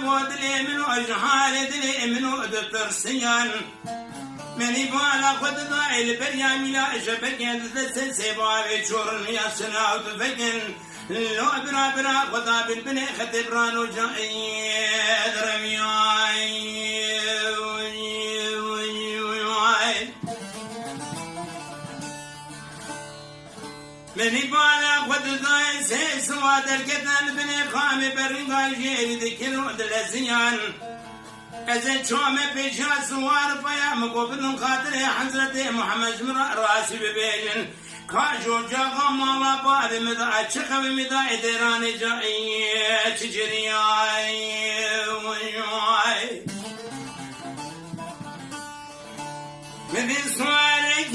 ودلي منو أجهال دلي منو دترسيان مني بالا خد ضايل بريامي لا شبكين تسيبا بشور يا سنا وتفكن لو برا خدا بالبني خدبران وجاي درمياي مني بالا خد ضايل سواد الكتان بني خامي برنقاي جيري ذكر ودلزيان أزل شوم بيشا سوار فيا مقبل خاطر حضرة محمد مرا راسي ببين كاجو جاغا مالا باري مدا أشخب مدا إدراني جاي تجري من سوارك